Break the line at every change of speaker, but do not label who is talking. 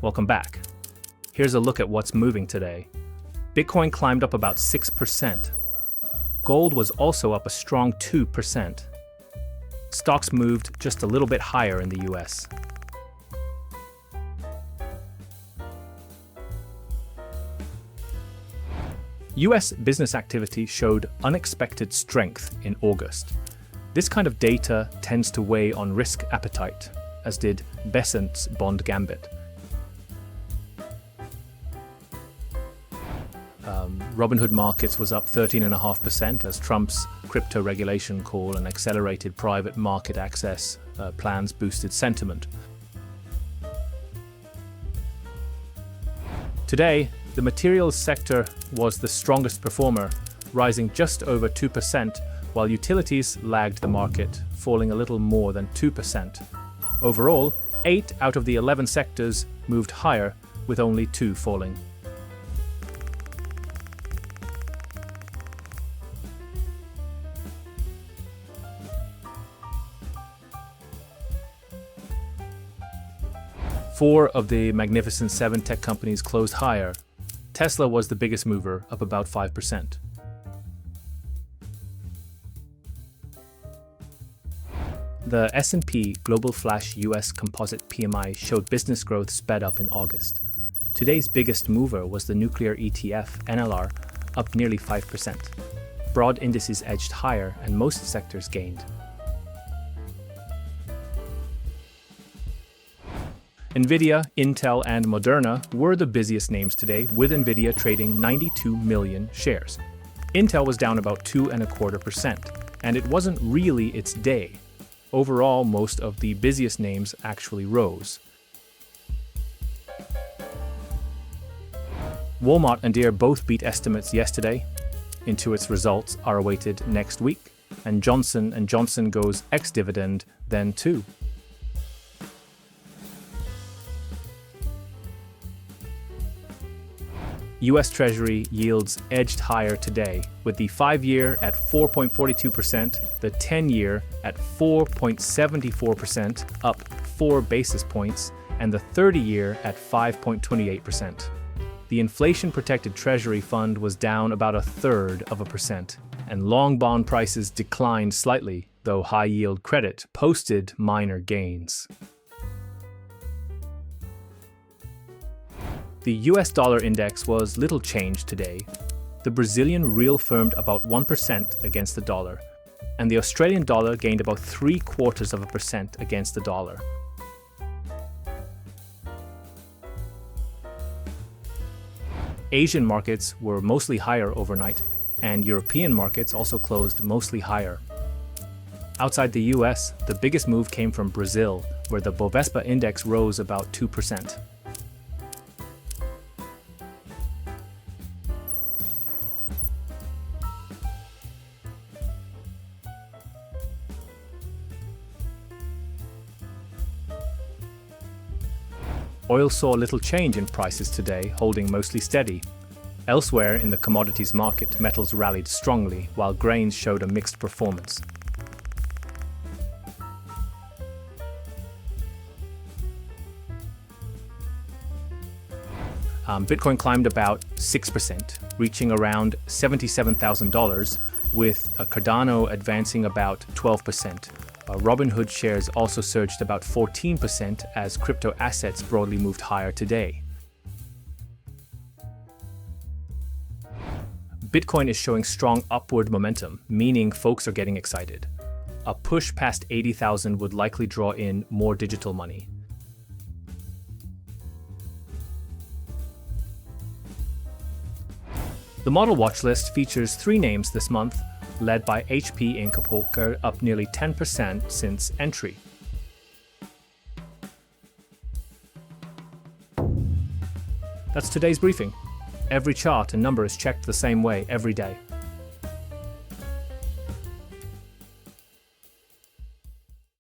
Welcome back. Here's a look at what's moving today. Bitcoin climbed up about 6%. Gold was also up a strong 2%. Stocks moved just a little bit higher in the US. US business activity showed unexpected strength in August. This kind of data tends to weigh on risk appetite, as did Besant's bond gambit. Robinhood Markets was up 13.5% as Trump's crypto regulation call and accelerated private market access plans boosted sentiment. Today, the materials sector was the strongest performer, rising just over 2%, while utilities lagged the market, falling a little more than 2%. Overall, 8 out of the 11 sectors moved higher, with only 2 falling. Four of the Magnificent Seven tech companies closed higher. Tesla was the biggest mover, up about 5%. The S&P Global Flash US Composite PMI showed business growth sped up in August. Today's biggest mover was the nuclear ETF NLR, up nearly 5%. Broad indices edged higher and most sectors gained. Nvidia, Intel, and Moderna were the busiest names today, with Nvidia trading 92 million shares. Intel was down about 2.25%, and it wasn't really its day. Overall, most of the busiest names actually rose. Walmart and Deere both beat estimates yesterday. Intuit's results are awaited next week, and Johnson & Johnson goes ex-dividend then too. US Treasury yields edged higher today, with the 5-year at 4.42%, the 10-year at 4.74%, up 4 basis points, and the 30-year at 5.28%. The inflation-protected Treasury fund was down about 1/3%, and long bond prices declined slightly, though high-yield credit posted minor gains. The US dollar index was little changed today. The Brazilian real firmed about 1% against the dollar, and the Australian dollar gained about 0.75% against the dollar. Asian markets were mostly higher overnight, and European markets also closed mostly higher. Outside the US, the biggest move came from Brazil, where the Bovespa index rose about 2%. Oil saw little change in prices today, holding mostly steady. Elsewhere in the commodities market, metals rallied strongly, while grains showed a mixed performance. Bitcoin climbed about 6%, reaching around $77,000, with Cardano advancing about 12%. Robinhood shares also surged about 14% as crypto assets broadly moved higher today. Bitcoin is showing strong upward momentum, meaning folks are getting excited. A push past 80,000 would likely draw in more digital money. The model watch list features 3 names this month, led by HP Inc. Poker, up nearly 10% since entry. That's today's briefing. Every chart and number is checked the same way every day.